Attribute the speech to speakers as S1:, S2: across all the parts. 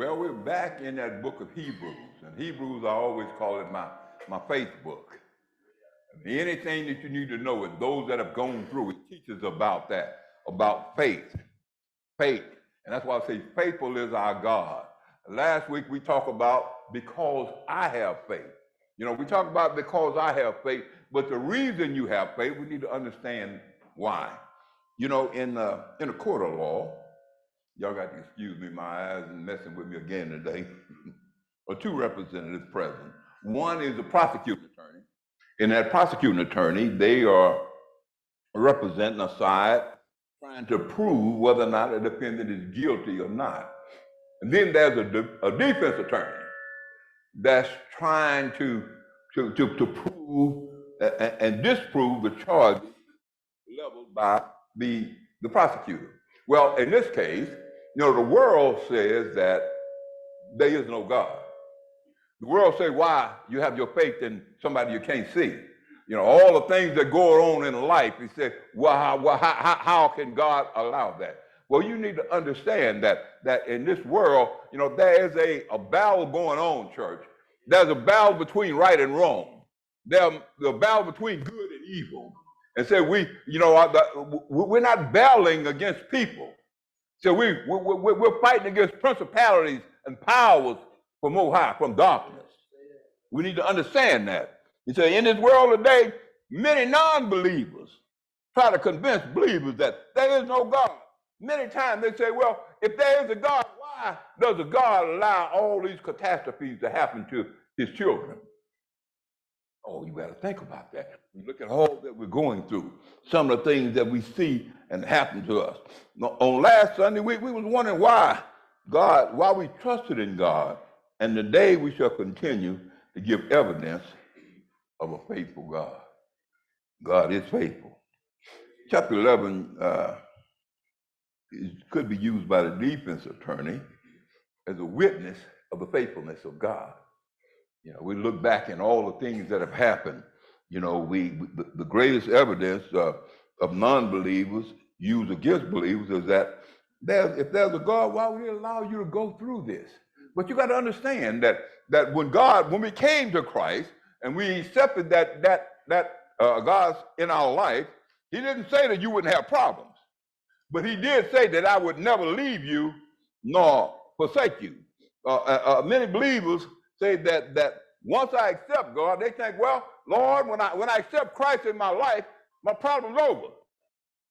S1: Well, we're back in that book of Hebrews, and Hebrews, I always call it my faith book. Anything that you need to know, and those that have gone through, it teaches about that, about faith. Faith. And that's why I say faithful is our God. Last week we talked about because I have faith. We talk about because I have faith, but the reason you have faith, we need to understand why. In a court of law, y'all got to excuse me, my eyes are messing with me again today. Or two representatives present. One is the prosecuting attorney. And that prosecuting attorney, they are representing a side trying to prove whether or not a defendant is guilty or not. And then there's a defense attorney that's trying to prove and disprove the charges leveled by the prosecutor. Well, in this case, the world says that there is no God. The world says, why you have your faith in somebody you can't see? All the things that go on in life, he said, how can God allow that? Well, you need to understand that in this world, there is a battle going on, church. There's a battle between right and wrong. There's a battle between good and evil. And so we're not battling against people. So we're fighting against principalities and powers from on high, from darkness. We need to understand that. He said, in this world today, many non-believers try to convince believers that there is no God. Many times they say, well, if there is a God, why does a God allow all these catastrophes to happen to his children? Oh, you got to think about that. You look at all that we're going through, some of the things that we see and happen to us. On last Sunday, we was wondering why we trusted in God, and today we shall continue to give evidence of a faithful God. God is faithful. Chapter 11 could be used by the defense attorney as a witness of the faithfulness of God. We look back in all the things that have happened. The greatest evidence of non-believers used against believers is that if there's a God, why would he allow you to go through this? But you got to understand that when we came to Christ and we accepted that God's in our life, he didn't say that you wouldn't have problems, but he did say that I would never leave you nor forsake you. Many believers say that once I accept God, they think, well, Lord, when I accept Christ in my life, my problem's over.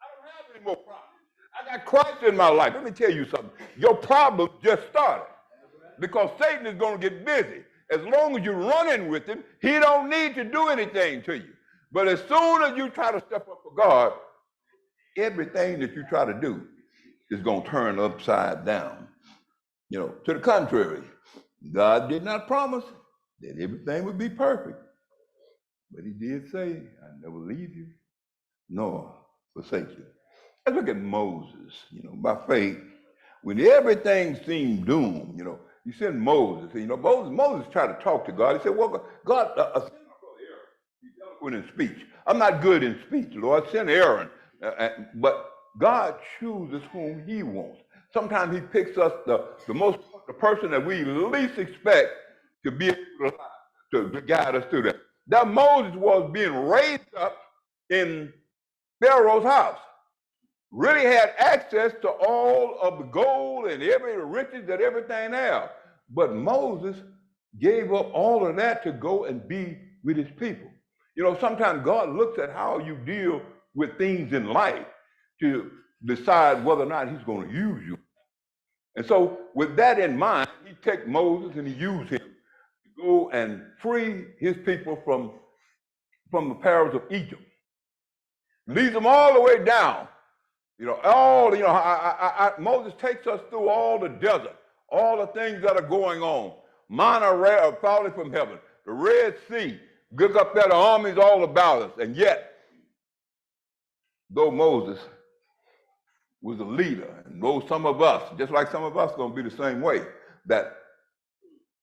S1: I don't have any more problems. I got Christ in my life. Let me tell you something. Your problem just started because Satan is going to get busy. As long as you're running with him, he don't need to do anything to you. But as soon as you try to step up for God, everything that you try to do is going to turn upside down. To the contrary, God did not promise that everything would be perfect. But he did say, I never leave you, nor forsake you. Let's look at Moses, by faith. When everything seemed doomed, you send Moses. Moses tried to talk to God. He said, well, God, send my brother Aaron. He's eloquent in speech. I'm not good in speech, Lord. Send Aaron. But God chooses whom he wants. Sometimes he picks us the person that we least expect to be able to guide us through that. That Moses was being raised up in Pharaoh's house. Really had access to all of the gold and every riches that everything else. But Moses gave up all of that to go and be with his people. Sometimes God looks at how you deal with things in life to decide whether or not he's going to use you. And so with that in mind, he took Moses and he used him to go and free his people from the perils of Egypt. Leads them all the way down. Moses takes us through all the desert, all the things that are going on. Manna falling from heaven, the Red Sea, look up there, the armies all about us. And yet, though Moses was a leader, and though some of us, just like some of us, going to be the same way, that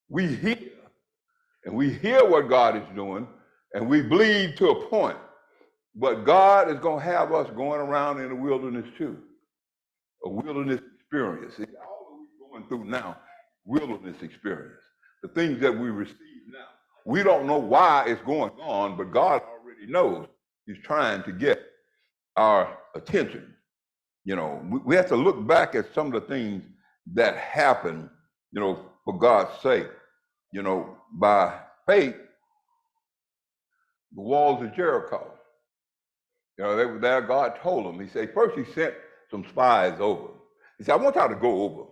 S1: we hear what God is doing, and we believe to a point. But God is going to have us going around in the wilderness too, a wilderness experience. See, all that we're going through now wilderness experience, the things that we receive now. We don't know why it's going on, but God already knows. He's trying to get our attention. You know, we have to look back at some of the things that happened, you know, for God's sake. You know, by faith, the walls of Jericho, you know, they were there. God told them, he said, first he sent some spies over. He said, I want y'all to go over,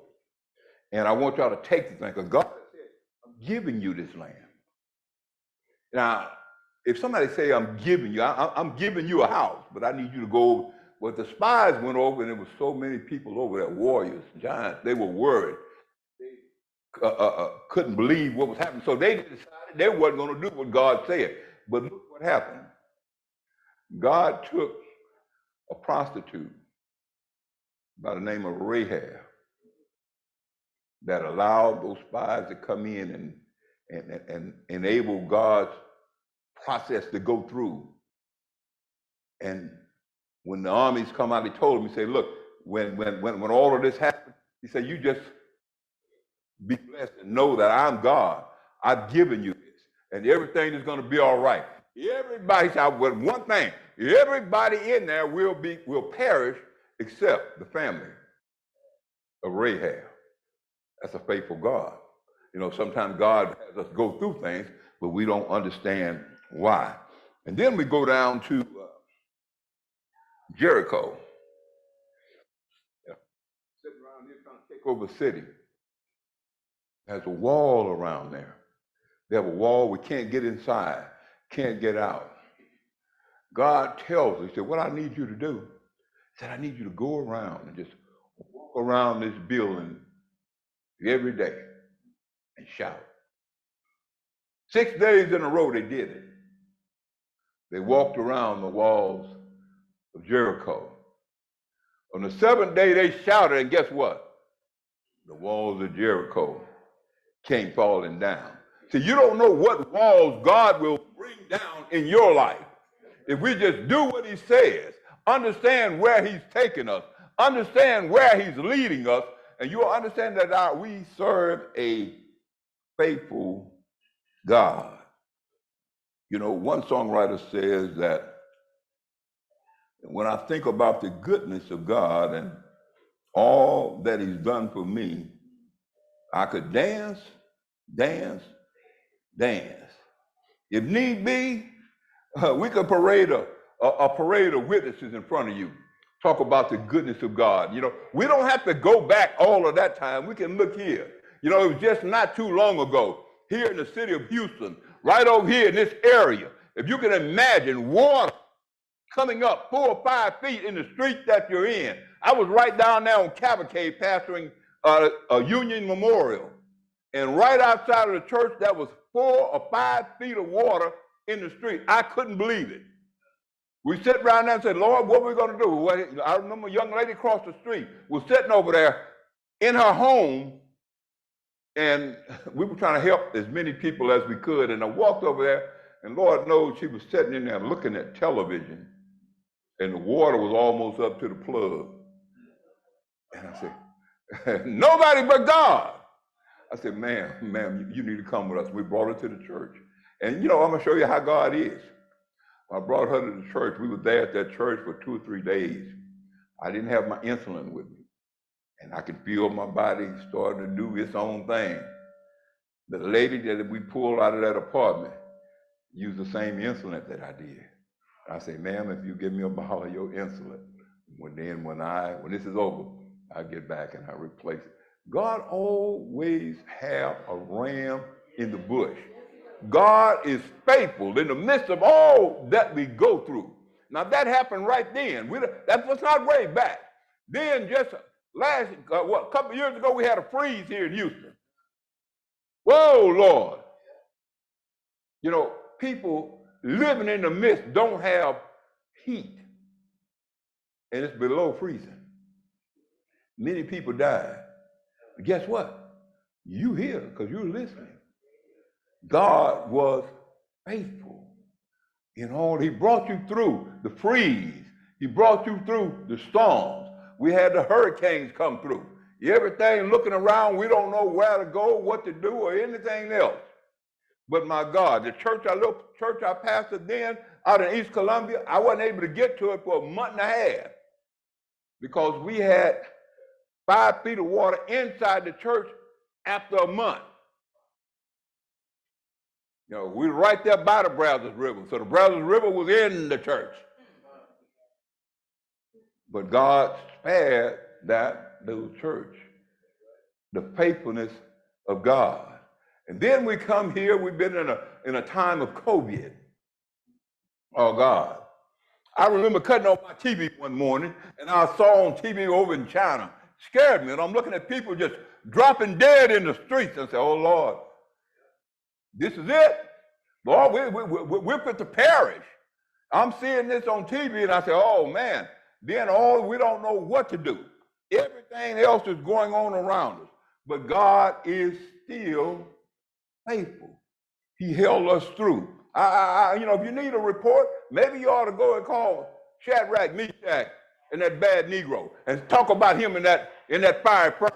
S1: and I want y'all to take the thing, because God said, I'm giving you this land. Now, if somebody say, I'm giving you, I'm giving you a house, but I need you to go over. Well, the spies went over, and there were so many people over there, warriors, giants, they were worried. They couldn't believe what was happening. So they decided they weren't going to do what God said. But look what happened. God took a prostitute by the name of Rahab that allowed those spies to come in and enable God's process to go through. And when the armies come out, he told them, he said, look, when all of this happened, he said, you just be blessed and know that I'm God. I've given you this, and everything is going to be all right. Everybody said, well, one thing, everybody in there will perish except the family of Rahab. That's a faithful God. You know, sometimes God has us go through things, but we don't understand why. And then we go down to Jericho. Yeah. Sitting around here trying to take over the city. There's a wall around there. They have a wall, we can't get inside, can't get out. God tells us, he said, what I need you to do, he said, I need you to go around and just walk around this building every day and shout. 6 days in a row they did it. They walked around the walls of Jericho. On the seventh day they shouted, and guess what? The walls of Jericho came falling down. See, you don't know what walls God will bring down in your life. If we just do what he says, understand where he's taking us, understand where he's leading us, and you'll understand that we serve a faithful God. You know, one songwriter says that when I think about the goodness of God and all that he's done for me, I could dance, dance, dance. If need be, we could parade a parade of witnesses in front of you. Talk about the goodness of God. You know, we don't have to go back all of that time. We can look here. You know, it was just not too long ago, here in the city of Houston, right over here in this area. If you can imagine water coming up 4 or 5 feet in the street that you're in. I was right down there on Cavalcade pastoring a Union Memorial. And right outside of the church, there was 4 or 5 feet of water in the street. I couldn't believe it. We sat around there and said, Lord, what are we going to do? Well, I remember a young lady across the street was sitting over there in her home, and we were trying to help as many people as we could. And I walked over there, and Lord knows she was sitting in there looking at television, and the water was almost up to the plug. And I said, nobody but God. I said, ma'am, you need to come with us. We brought her to the church. And, you know, I'm going to show you how God is. When I brought her to the church, we were there at that church for 2 or 3 days. I didn't have my insulin with me. And I could feel my body starting to do its own thing. The lady that we pulled out of that apartment used the same insulin that I did. I say, ma'am, if you give me a bottle of your insulin, when this is over, I get back and I replace it. God always have a ram in the bush. God is faithful in the midst of all that we go through. Now that happened right then. That was not way back. Then just a couple of years ago, we had a freeze here in Houston. Whoa, Lord. You know, people living in the midst don't have heat, and it's below freezing. Many people died. But guess what? You here because you're listening. God was faithful in all. He brought you through the freeze. He brought you through the storms. We had the hurricanes come through. Everything looking around, we don't know where to go, what to do, or anything else. But my God, the church I pastored then out in East Columbia, I wasn't able to get to it for a month and a half because we had 5 feet of water inside the church after a month. You know, we were right there by the Brazos River, so the Brazos River was in the church. But God spared that little church, the faithfulness of God. And then we come here, we've been in a time of COVID. Oh God. I remember cutting off my TV one morning and I saw on TV over in China. Scared me, and I'm looking at people just dropping dead in the streets. I said, oh Lord, this is it? Lord, we're fit to perish. I'm seeing this on TV and I said, oh man, then we don't know what to do. Everything else is going on around us. But God is still faithful. He held us through. If you need a report, maybe you ought to go and call Shadrach, Meshach, and that bad Negro and talk about him in that fire furnace.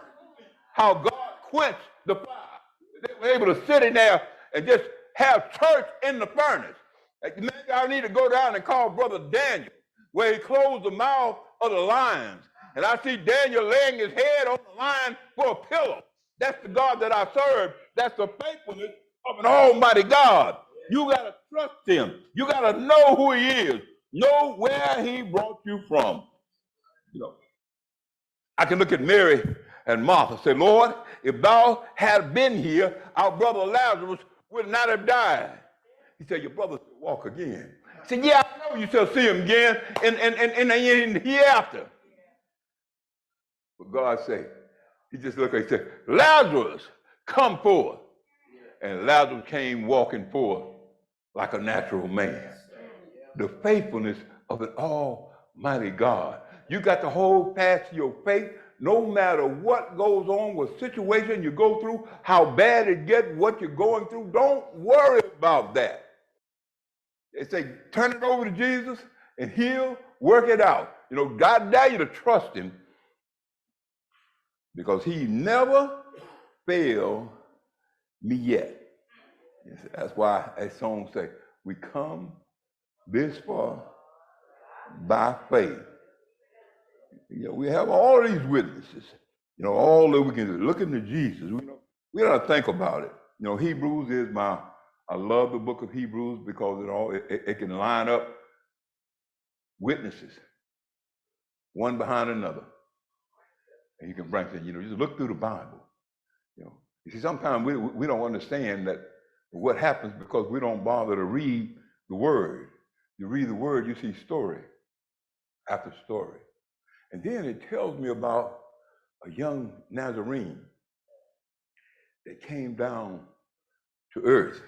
S1: How God quenched the fire. They were able to sit in there and just have church in the furnace. Maybe I need to go down and call Brother Daniel, where he closed the mouth of the lions. And I see Daniel laying his head on the lion for a pillow. That's the God that I serve. That's the faithfulness of an almighty God. You got to trust him. You got to know who he is. Know where he brought you from. You know, I can look at Mary and Martha and say, Lord, if thou had been here, our brother Lazarus would not have died. He said, your brother will walk again. He said, yeah, I know you shall see him again in the hereafter. But God said, he just looked and said, Lazarus, come forth. And Lazarus came walking forth like a natural man. The faithfulness of an almighty God. You got to hold fast to your faith no matter what goes on, what situation you go through, how bad it gets, what you're going through. Don't worry about that. They say, turn it over to Jesus and he'll work it out. You know, God dare you to trust him because he never failed me yet. That's why that song says, we come this far by faith. You know, we have all these witnesses, you know, all that we can do. Look into Jesus. We got to think about it. You know, Hebrews is I love the book of Hebrews because it can line up witnesses, one behind another. And you can bring things, you know, just look through the Bible. You know, you see, sometimes we don't understand that what happens because we don't bother to read the word. You read the word, you see story after story. And then it tells me about a young Nazarene that came down to earth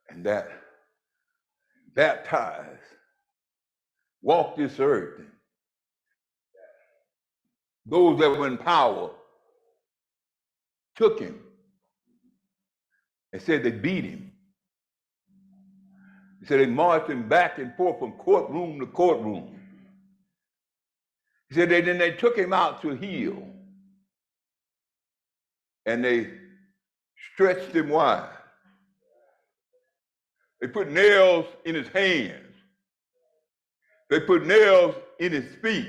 S1: and that baptized, walked this earth. Those that were in power took him and said they beat him. He said they marched him back and forth from courtroom to courtroom. He said then they took him out to heal and they stretched him wide. They put nails in his hands. They put nails in his feet.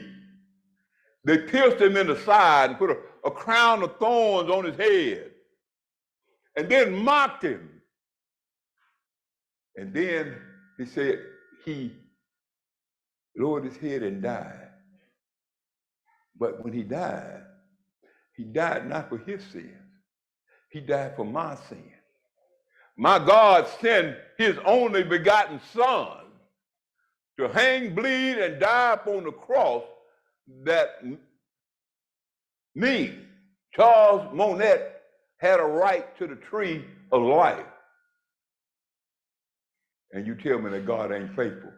S1: They pierced him in the side and put a crown of thorns on his head and then mocked him. And then he said he lowered his head and died. But when he died not for his sins. He died for my sin. My God sent his only begotten son to hang, bleed, and die upon the cross that me, Charles Monette, had a right to the tree of life. And you tell me that God ain't faithful.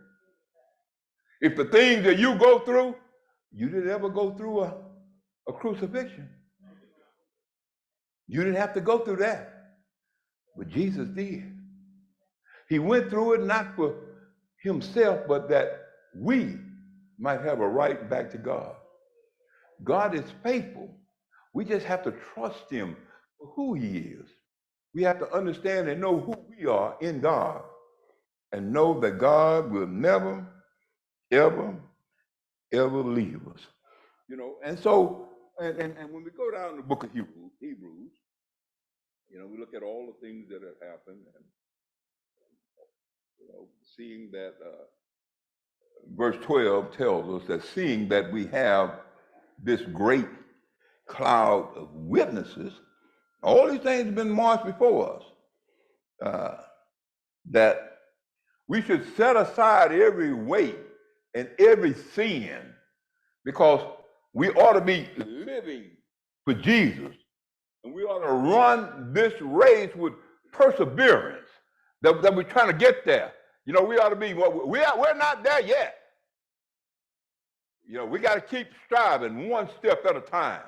S1: If the things that you go through, you didn't ever go through a crucifixion. You didn't have to go through that. But Jesus did. He went through it not for himself, but that we might have a right back to God. God is faithful. We just have to trust him for who he is. We have to understand and know who we are in God and know that God will never, ever, ever leave us. You know, and so, and when we go down the book of Hebrews, you know, we look at all the things that have happened and, you know, seeing that verse 12 tells us that seeing that we have this great cloud of witnesses, all these things have been marched before us, that we should set aside every weight and every sin, because we ought to be living for Jesus, and we ought to run this race with perseverance, that we're trying to get there. You know, we ought to be, we're not there yet. You know, we got to keep striving one step at a time,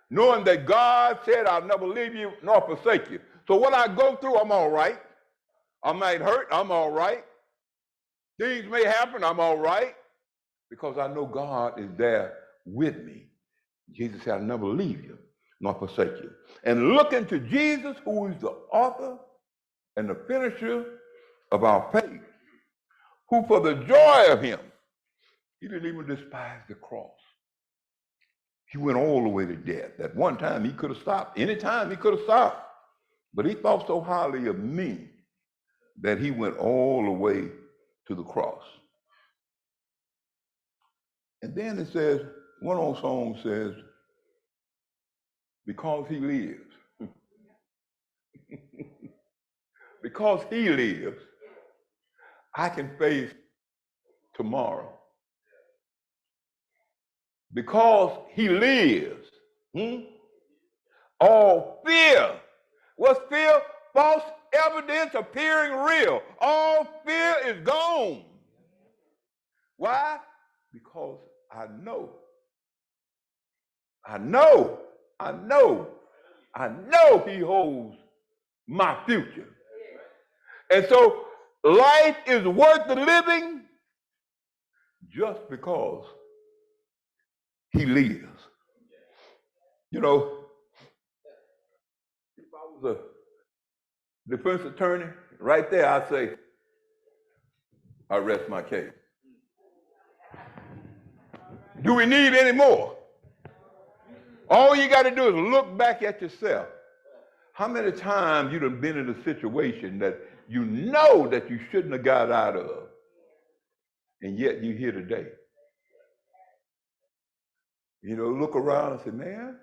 S1: knowing that God said, I'll never leave you nor forsake you. So what I go through, I'm all right. I might hurt, I'm all right. Things may happen, I'm all right, because I know God is there with me. Jesus said, I'll never leave you nor forsake you. And look into Jesus, who is the author and the finisher of our faith, who for the joy of him, he didn't even despise the cross. He went all the way to death. At one time, he could have stopped. Any time, he could have stopped. But he thought so highly of me that he went all the way to the cross. And then it says, one old song says, because he lives. Because he lives, I can face tomorrow. Because he lives, all fear. What's fear? False evidence appearing real. All fear is gone. Why? Because I know he holds my future. And so life is worth the living just because he lives. You know, if I was a defense attorney, right there, I'd say, I rest my case. Do we need any more? All you got to do is look back at yourself. How many times you done been in a situation that you know that you shouldn't have got out of, and yet you're here today? You know, look around and say, man,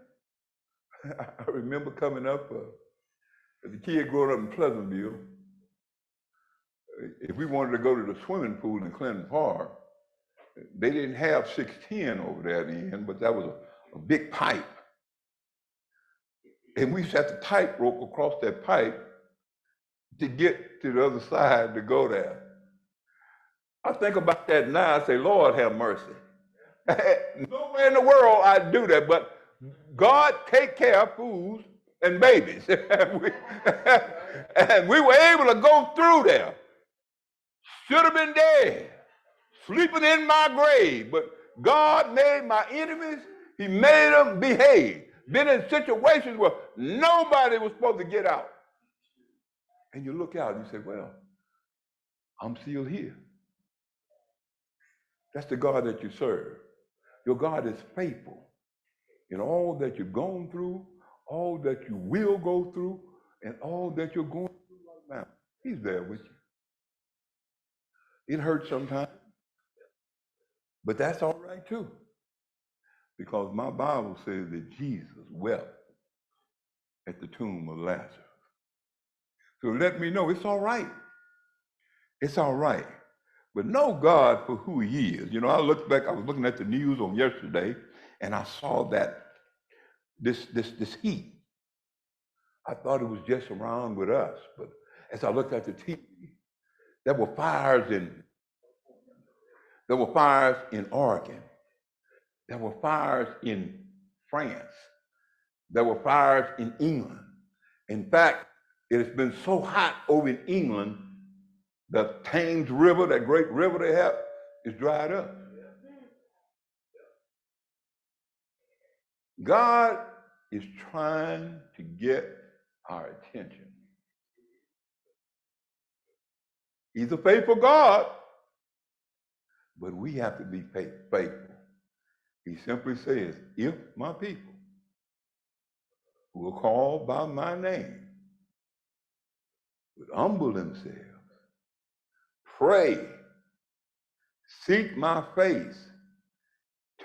S1: I remember coming up as a kid growing up in Pleasantville. If we wanted to go to the swimming pool in Clinton Park, they didn't have 610 over there at the end, but that was a big pipe. And we used to have to tightrope across that pipe to get to the other side to go there. I think about that now, I say, Lord have mercy. Nowhere in the world I'd do that, but God take care of fools and babies. And we were able to go through there. Should have been dead, sleeping in my grave, but God made my enemies, he made them behave. Been in situations where nobody was supposed to get out. And you look out and you say, well, I'm still here. That's the God that you serve. Your God is faithful in all that you've gone through, all that you will go through, and all that you're going through right now. He's there with you. It hurts sometimes, but that's all right too. Because my Bible says that Jesus wept at the tomb of Lazarus. So let me know it's all right. It's all right. But know God for who he is. You know, I looked back, I was looking at the news on yesterday, and I saw that this heat. I thought it was just around with us, but as I looked at the TV, there were fires in Oregon. There were fires in France. There were fires in England. In fact, it has been so hot over in England, the Thames River, that great river they have, is dried up. God is trying to get our attention. He's a faithful God, but we have to be faithful. He simply says, if my people who are called by my name would humble themselves, pray, seek my face,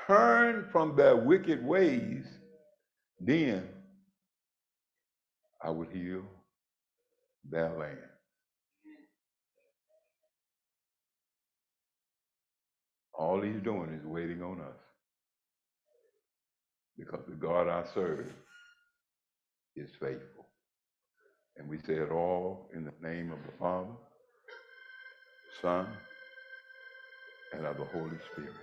S1: turn from their wicked ways, then I would heal their land. All he's doing is waiting on us, because the God I serve is faithful. And we say it all in the name of the Father, Son, and of the Holy Spirit.